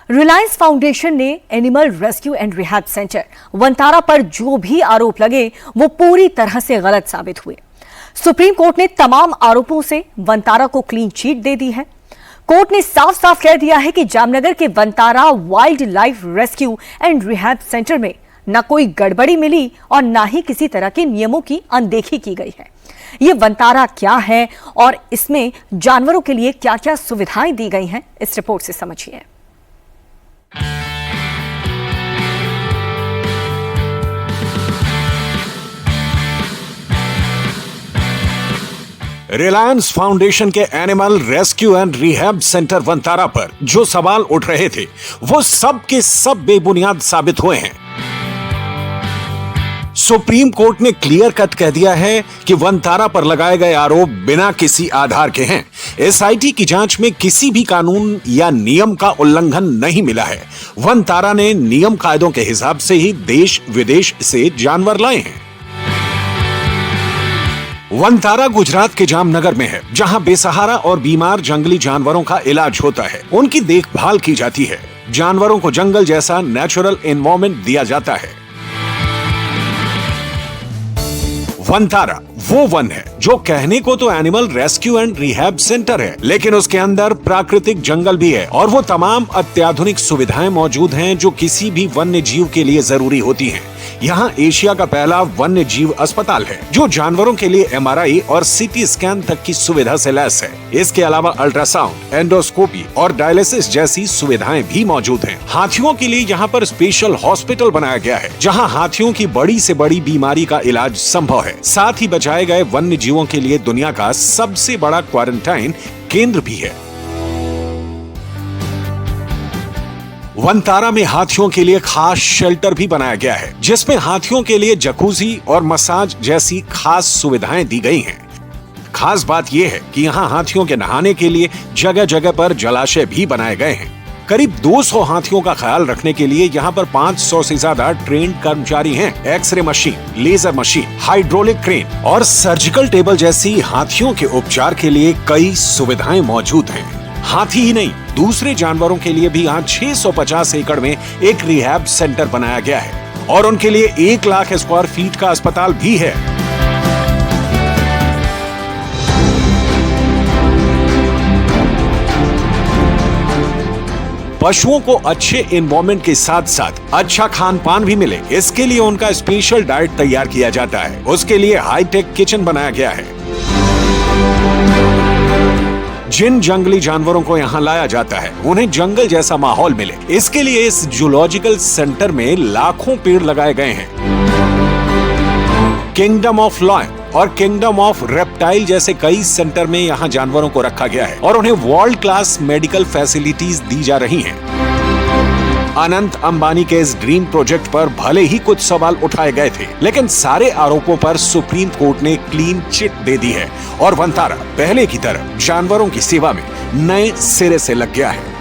Reliance foundation ने animal rescue and rehab centre Vantara पर जो भी आरोप लगे वो पूरी तरह से गलत साबित हुए। सुप्रीम कोर्ट ने तमाम आरोपों से वंतारा को क्लीन चिट दे दी है। कोर्ट ने साफ साफ कह दिया है कि जामनगर के Vantara wild life rescue and rehab centre में न कोई गड़बड़ी मिली और न ही किसी तरह के नियमों की अनदेखी की गई है। ये वंतारा क्या है और इसमें जानवरों के लिए क्या क्या सुविधाएं दी गई हैं, इस रिपोर्ट से समझिए। रिलायंस फाउंडेशन के animal rescue and rehab centre Vantara पर जो सवाल उठ रहे थे वो सब के सब बेबुनियाद साबित हुए हैं। सुप्रीम कोर्ट ने क्लियर कट कह दिया है कि वंतारा पर लगाए गए आरोप बिना किसी आधार के हैं। एसआईटी की जांच में किसी भी कानून या नियम का उल्लंघन नहीं मिला है। वंतारा ने नियम कायदों के हिसाब से ही देश विदेश से जानवर लाए हैं। वंतारा गुजरात के जामनगर में है, जहां बेसहारा और बीमार जंगली जानवरों का इलाज होता है, उनकी देखभाल की जाती है, जानवरों को जंगल जैसा नेचुरल एनवायरनमेंट दिया जाता है। वंतारा वो वन है जो कहने को तो animal rescue and rehab centre है, लेकिन उसके अंदर प्राकृतिक जंगल भी है और वो तमाम अत्याधुनिक सुविधाएं मौजूद हैं जो किसी भी वन्य जीव के लिए जरूरी होती हैं। यहाँ एशिया का पहला वन्य जीव अस्पताल है जो जानवरों के लिए एमआरआई और सीटी स्कैन तक की सुविधा से लैस है। इसके अलावा अल्ट्रासाउंड, एंडोस्कोपी और डायलिसिस जैसी सुविधाएं भी मौजूद हैं। हाथियों के लिए यहाँ पर स्पेशल हॉस्पिटल बनाया गया है जहाँ हाथियों की बड़ी से बड़ी बीमारी का इलाज संभव है। साथ ही बचाए गए वन्य जीवों के लिए दुनिया का सबसे बड़ा क्वारंटाइन केंद्र भी है। वंतारा में हाथियों के लिए खास शेल्टर भी बनाया गया है जिसमें हाथियों के लिए जकूजी और मसाज जैसी खास सुविधाएं दी गई हैं। खास बात यह है कि यहाँ हाथियों के नहाने के लिए जगह जगह पर जलाशय भी बनाए गए हैं। करीब 200 हाथियों का ख्याल रखने के लिए यहाँ पर 500 से ज्यादा ट्रेन्ड कर्मचारी हैं। X-ray machine, laser machine, hydraulic crane और सर्जिकल टेबल जैसी हाथियों के उपचार के लिए कई सुविधाएं मौजूद हैं। हाथी ही नहीं, दूसरे जानवरों के लिए भी यहाँ 650 एकड़ में एक रिहैब सेंटर बनाया गया है और उनके लिए 1 लाख स्क्वायर फीट का अस्पताल भी है। पशुओं को अच्छे एनवायरनमेंट के साथ साथ अच्छा खान पान भी मिले, इसके लिए उनका स्पेशल डाइट तैयार किया जाता है। उसके लिए हाईटेक किचन बनाया गया है। जिन जंगली जानवरों को यहाँ लाया जाता है उन्हें जंगल जैसा माहौल मिले, इसके लिए इस जूलॉजिकल सेंटर में लाखों पेड़ लगाए गए हैं। किंगडम ऑफ लॉयन और किंगडम ऑफ रेप्टाइल जैसे कई सेंटर में यहाँ जानवरों को रखा गया है और उन्हें वर्ल्ड क्लास मेडिकल फैसिलिटीज दी जा रही हैं। अनंत अंबानी के इस ड्रीम प्रोजेक्ट पर भले ही कुछ सवाल उठाए गए थे, लेकिन सारे आरोपों पर सुप्रीम कोर्ट ने क्लीन चिट दे दी है और वंतारा पहले की तरह जानवरों की सेवा में नए सिरे से लग गया है।